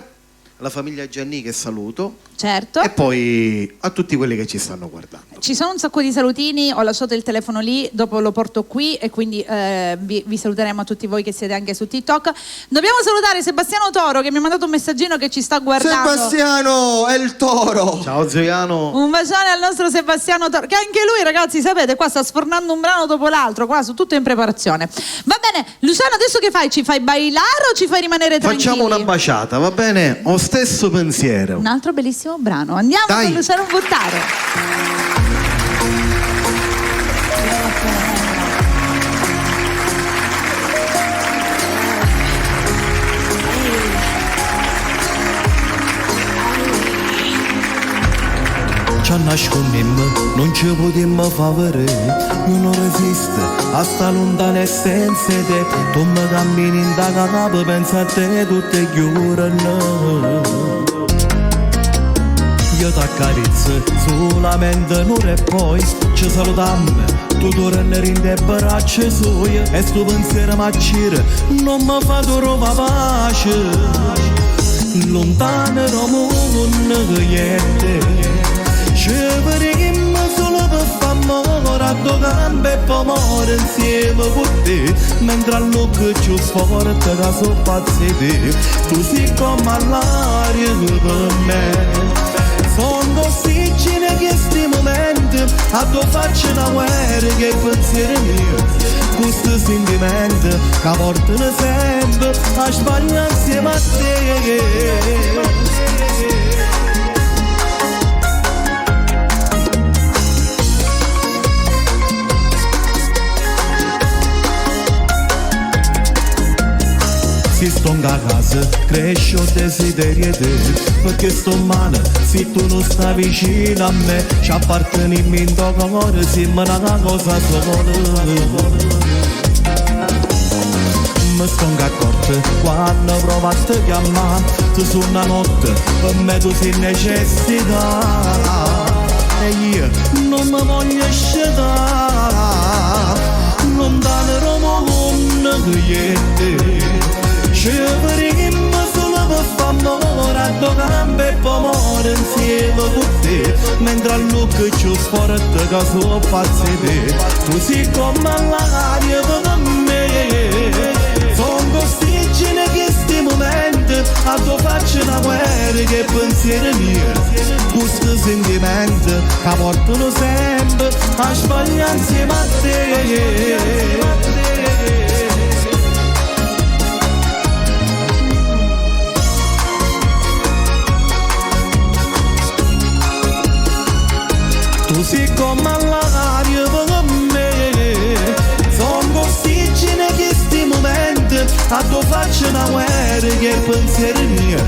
alla famiglia Gianni che saluto. Certo. E poi a tutti quelli che ci stanno guardando. Ci sono un sacco di salutini, ho lasciato il telefono lì, dopo lo porto qui e quindi vi saluteremo a tutti voi che siete anche su TikTok. Dobbiamo salutare Sebastiano Toro che mi ha mandato un messaggino che ci sta guardando. Sebastiano è il Toro. Ciao Zoiano. Un bacione al nostro Sebastiano Toro, che anche lui, ragazzi, sapete, qua sta sfornando un brano dopo l'altro, qua su tutto in preparazione. Va bene, Luciano, adesso che fai? Ci fai bailare o ci fai rimanere tranquilli? Facciamo una baciata, va bene? Ho stesso pensiero. Un altro bellissimo brano. Andiamo con Luciano Buttare. Ci nascondemmo, non ci potemmo favore. Io non resisto a sta lontana essenza di te. Tu mi cammini in da capo, pensa a te tutte le ore. Io ti accarezzo solamente un'ora e poi ci salutiamo. Tu torni in te braccia sue e sto pensiero m'accira, non mi fa trovare pace. Lontano da mondo che è te. Ci vedremo solo per far amore, a due gambe e poi muore insieme con te. Mentre a luce più forte da soppazzi te. Tu sei come l'aria per me. Sono ossigeno che sti momenti a tua faccia una guerra che è il pensiero mio. Questo sentimento mente che portano sempre a sbagliare insieme a te. Si sto in casa, cresce il desiderio di te, perché sto male, se tu non stai vicino a me, ci apparteniamo in tuo cuore, siamo una cosa sola. Mi sto accorto quando provo a te chiamare, tu su una notte, per me tu sei necessità, e io non mi voglio scegliere, lontano Roma con niente. Ci vedremo solo per fare amore, a due gambe e poi muore insieme con te, mentre a Luca ci forte che so pazzi te, tu sei come l'aria per me, sono costicine che sti momenti, a tua faccia una guerra che pensieri miei, questi sentimenti che portano sempre a sbagliare insieme a te. Tu sei come l'aria per me, sono costicine che sti momenti, a tua faccia una guerra che è pensieri miei,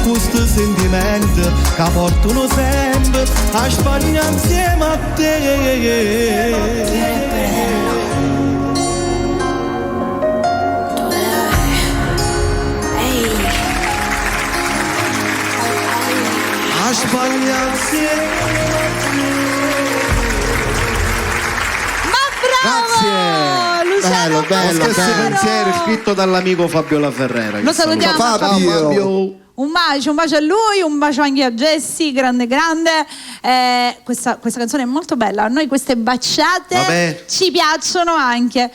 questi sentimenti che portano sempre a sbagliare insieme a te. A sbagliare insieme. Bravo! Luciano Bello, Pescaro! stesso pensiero scritto dall'amico Fabio La Ferrera. Lo salutiamo. Fabio. Un bacio a lui, un bacio anche a Jessie, grande. Questa canzone è molto bella, a noi queste baciate ci piacciono anche.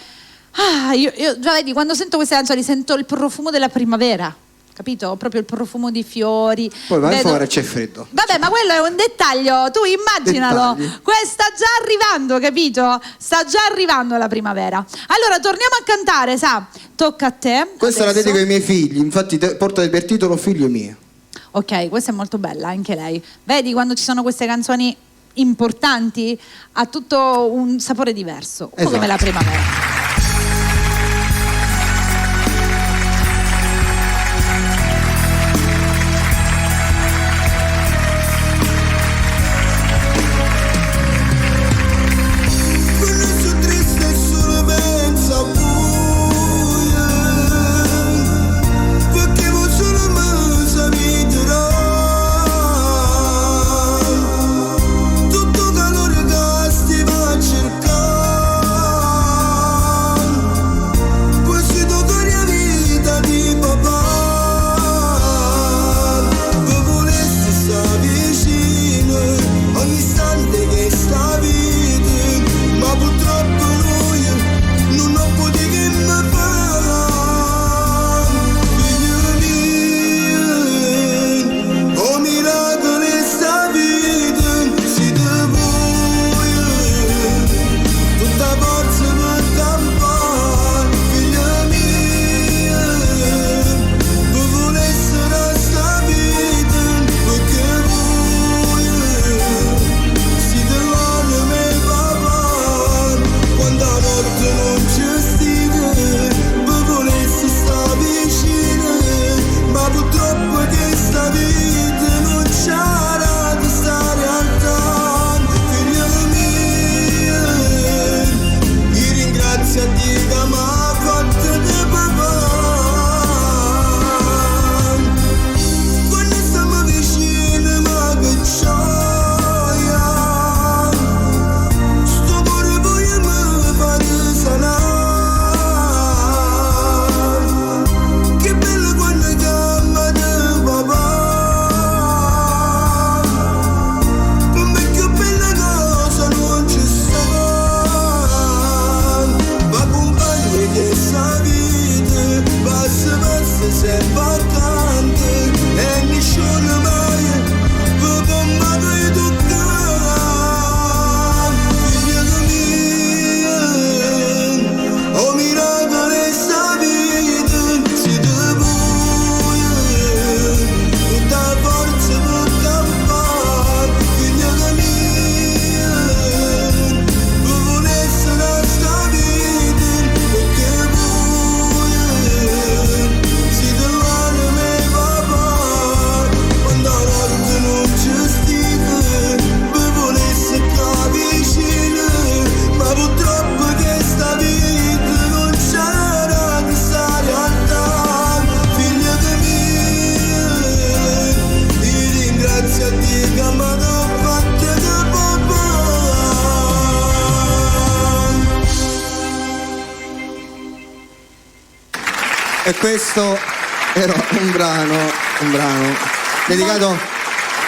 Io già vedi, quando sento queste canzoni sento il profumo della primavera. Capito? Proprio il profumo di fiori. Poi vai fuori e c'è freddo. Vabbè, ma quello è un dettaglio, tu immaginalo. Sta già arrivando, capito? Sta già arrivando la primavera. Allora, torniamo a cantare, sa? Tocca a te. Questa la dedico ai miei figli, infatti porta per titolo Figlio mio. Ok, questa è molto bella, anche lei. Vedi, quando ci sono queste canzoni importanti, ha tutto un sapore diverso, un po' come la primavera. Tutto calore che sti va a cercare E questo era un brano dedicato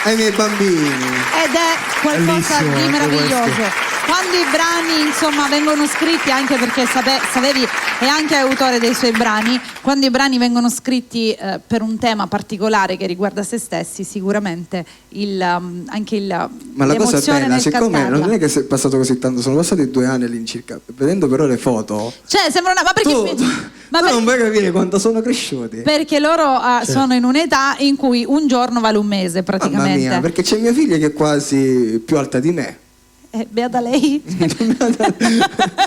ai miei bambini. Ed è qualcosa Bellissimo, di meraviglioso. questo. Quando i brani, insomma, vengono scritti, anche perché sapevi è anche autore dei suoi brani, quando i brani vengono scritti per un tema particolare che riguarda se stessi, sicuramente Ma la cosa l'emozione bella, nel siccome cantarla. non è che è passato così tanto, sono passati 2 anni all'incirca, vedendo però le foto, Cioè, sembra una... Ma perché... tu non vuoi capire quanto sono cresciuti. Perché loro sono in un'età in cui un giorno vale un mese, Mamma praticamente. mia, perché c'è mia figlia che è quasi più alta di me. Beata lei.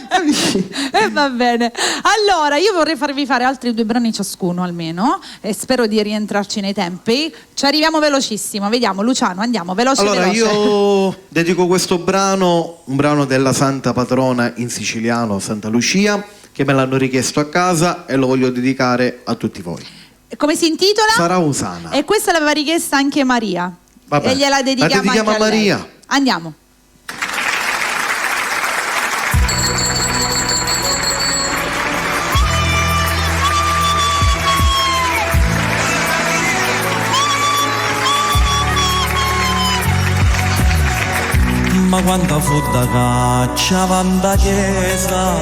Capisci? Va bene. Allora, io vorrei farvi fare altri 2 brani ciascuno almeno e spero di rientrarci nei tempi. Ci arriviamo velocissimo. Vediamo, Luciano, andiamo veloce. Allora, veloce. io dedico questo brano, un brano della santa patrona in siciliano, Santa Lucia, che me l'hanno richiesto a casa e lo voglio dedicare a tutti voi. Come si intitola? Sarà Usana. E questa l'aveva richiesta anche Maria. Vabbè. E gliela dedichiamo, La dedichiamo anche a lei. Maria. Andiamo. Ma quanta fu da caccia vanda chiesa,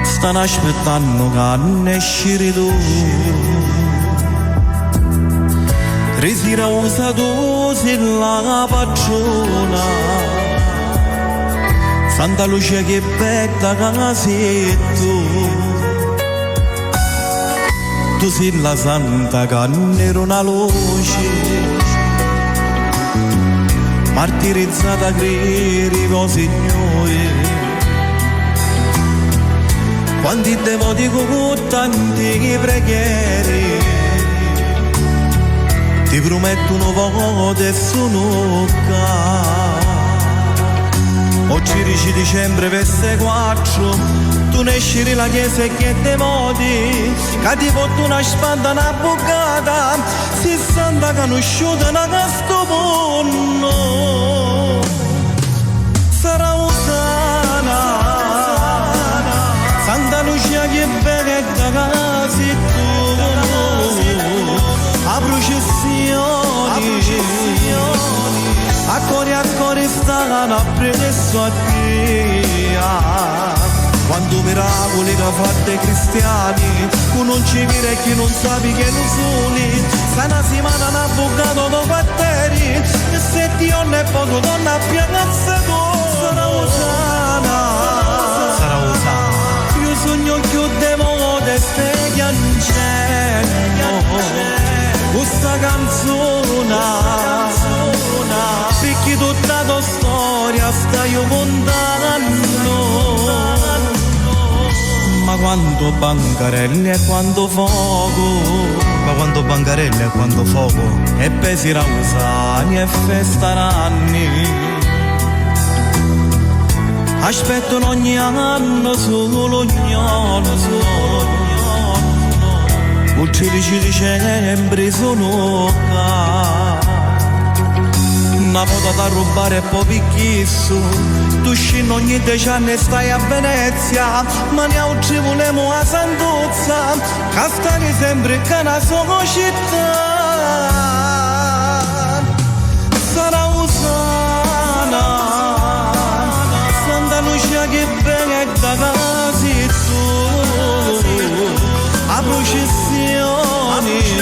stanno aspettando che ne esci tu. Risira usa tu si la patrona, Santa Lucia che bella che sei tu. Tu sei la santa che nera una luce, martirizzata grido Signore, quanti devoti con tanti preghieri ti promettono volte e sono qua. O 15 dicembre verso 4 tu ne esci la chiesa e che devoti che ti porta una spada una bucata 60 conosciuta una casto ponno. Sarà Usana, Santa Lucia che bella casi tu, a processioni, a cuore stanno appresso a te. Quando miracoli che fate i cristiani, tu non ci vire e chi non sapi che non soli, sta una settimana un avvocato do quartieri, e se Dio ne è poco donna piazza tu. Sarà Usana, sarà Usana, io sogno più devote ste piangendo, questa canzone, perché tutta la storia stai contando. Ma quanto bancarelle e quanto fuoco, ma quanto bancarelle e quanto fuoco, e pesi rausani e festaranni, aspettano ogni anno solo ogni anno, il 13 dicembre sono qua. Una foto da rubare e poi picchisso, tu scendo ogni 10 anni e stai a Venezia, ma ne ci volemo a Santuzza, che stai sempre che una sola città. Sarà Usana, Santa Lucia che bella casi tu, a processioni,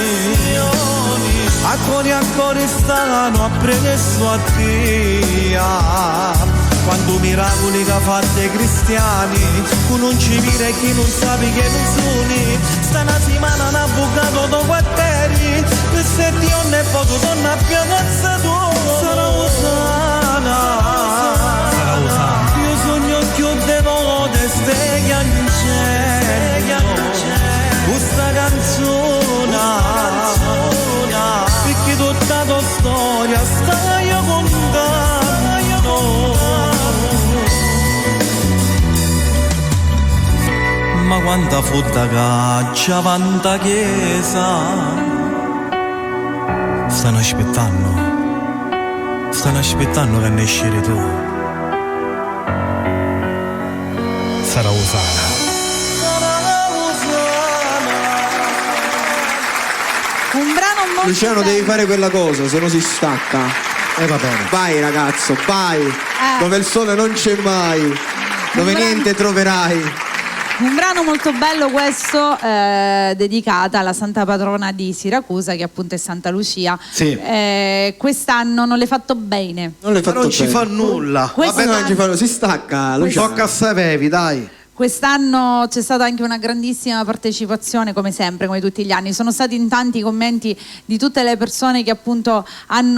a cuore stanno appresso a te. Quando miracoli che fate i cristiani, tu non ci vire e chi non sapi che non soli, sta una settimana un avvocato do quartieri, per se Dio ne è poco donna piazza tu. Sarà Usana, sarà Usana, io sogno più devote ste piangendo, questa canzone, perché tutta la storia stai contando. Ma quanta futta caccia vanta chiesa, stanno aspettando che ne esci tu. Sarà Usana, sarà Usana. molto Luciano, bello. devi fare quella cosa, se no si stacca. Va bene. Vai ragazzo, vai. Dove il sole non c'è mai, dove brano- niente troverai. Un brano molto bello questo, dedicata alla santa patrona di Siracusa, che appunto è Santa Lucia. Sì. Quest'anno non l'hai fatto bene. Non l'hai Ma fatto non ci bene. fa nulla. Questo- Vabbè, non ci fa, si stacca, Luciano. Tocca a Savevi, dai. Quest'anno c'è stata anche una grandissima partecipazione, come sempre, come tutti gli anni. Sono stati in tanti commenti di tutte le persone che appunto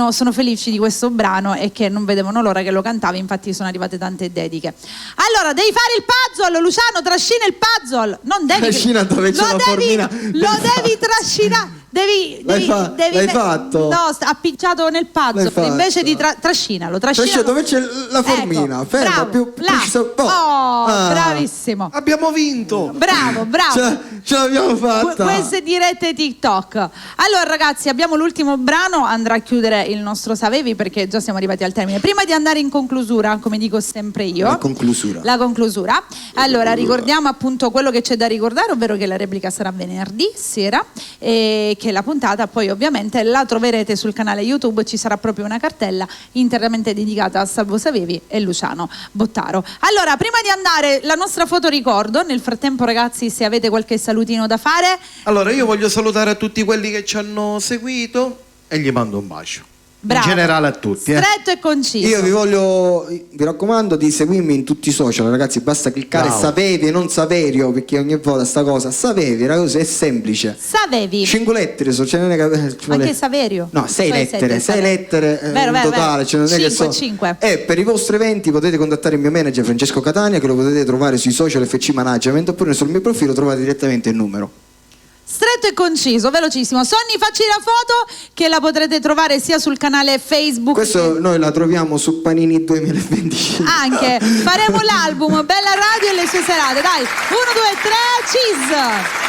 sono felici di questo brano e che non vedevano l'ora che lo cantavi, infatti sono arrivate tante dediche. Allora, devi fare il puzzle, Luciano, trascina il puzzle. Non devi Trascina dove c'è la formina. Lo devi trascinare. L'hai fatto? No, appicciato nel puzzle. L'hai fatto. Invece di trascinalo. Trascina dove c'è la formina. Ecco, Ferma, bravo, più là. preciso. Bravissimo. Abbiamo vinto. Bravo. Ce l'abbiamo fatta. Queste dirette TikTok. Allora ragazzi, abbiamo l'ultimo brano, andrà a chiudere il nostro Savevi perché già siamo arrivati al termine. Prima di andare in conclusura, come dico sempre io, La conclusura. Allora ricordiamo appunto quello che c'è da ricordare, ovvero che la replica sarà venerdì sera e che la puntata poi ovviamente la troverete sul canale YouTube. Ci sarà proprio una cartella interamente dedicata a Salvo Savevi e Luciano Bottaro. Allora, prima di andare, la nostra foto ricordo. Nel frattempo ragazzi, se avete qualche salutino da fare. Allora, io voglio salutare a tutti quelli che ci hanno seguito e gli mando un bacio. Bravo. In generale a tutti. Stretto e conciso. Io vi raccomando di seguirmi in tutti i social, ragazzi, basta cliccare Bravo. Savevi e non Saverio, perché ogni volta sta cosa Savevi, ragazzi, è semplice. Savevi. 5 lettere, ce ne ci vuole- Anche Saverio. No, 6 lettere, 6 lettere Vero, in vero, totale, vero. cioè non è che 5, so. 5. E per i vostri eventi potete contattare il mio manager Francesco Catania, che lo potete trovare sui social FC Management, oppure sul mio profilo trovate direttamente il numero. Stretto e conciso, velocissimo. Sonny, facci la foto che la potrete trovare sia sul canale Facebook. Questo noi la troviamo su Panini 2025. Anche faremo l'album Bella Radio e le sue serate. Dai, 1, 2, 3, cheese!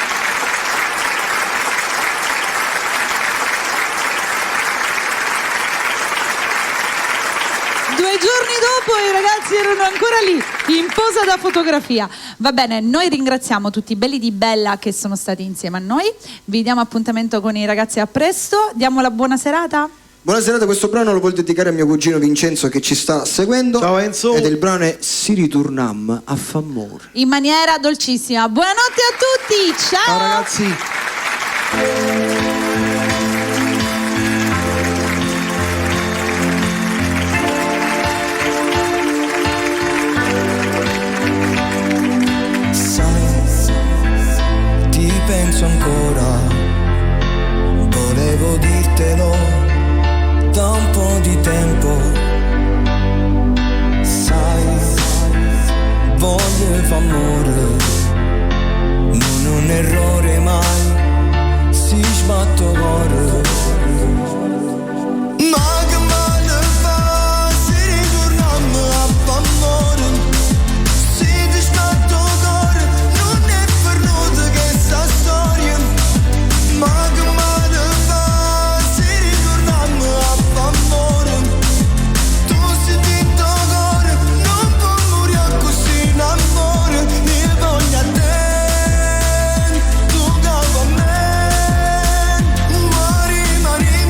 Due giorni dopo i ragazzi erano ancora lì in posa da fotografia. Va bene, noi ringraziamo tutti i belli di Bella che sono stati insieme a noi. Vi diamo appuntamento con i ragazzi a presto. Diamo la buona serata. Buona serata, questo brano lo voglio dedicare a mio cugino Vincenzo che ci sta seguendo. Ciao Enzo. Ed il brano è Si ritornam a f'amore. In maniera dolcissima. Buonanotte a tutti, ciao! Ciao ragazzi. Ti penso ancora, volevo dirtelo da un po' di tempo. Sai, voglio fa amore, non è un errore mai, si sbatto cuore. Ma che male fa, si ritorniamo a fa amore, si ti sbatto cuore, non è per nulla che sta storia. Ma che male fa, si ritorniamo a fa amore, tu sei dentro cuore, non può morire così in amore, ne voglio a te, tu capo a me, ma rimani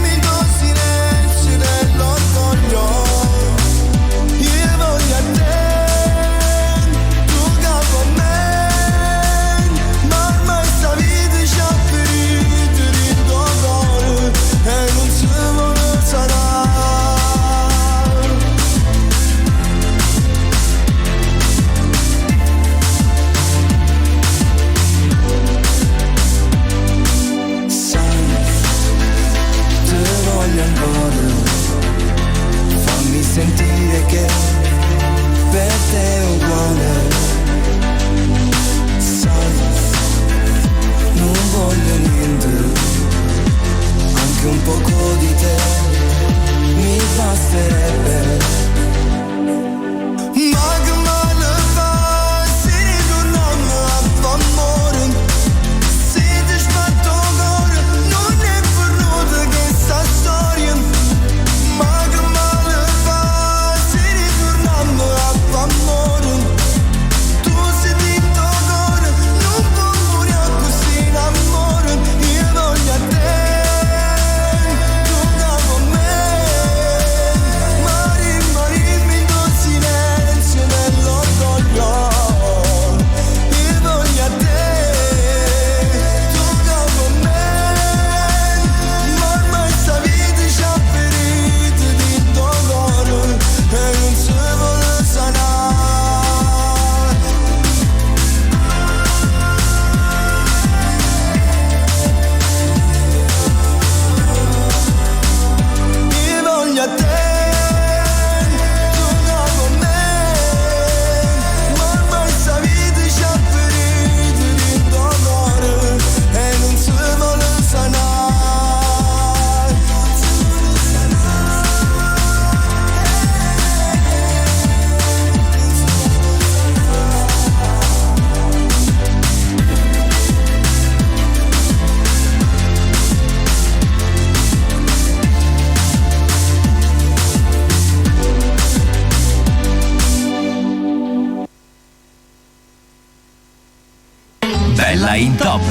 Bella in top.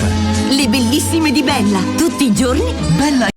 Le bellissime di Bella, tutti i giorni. Bella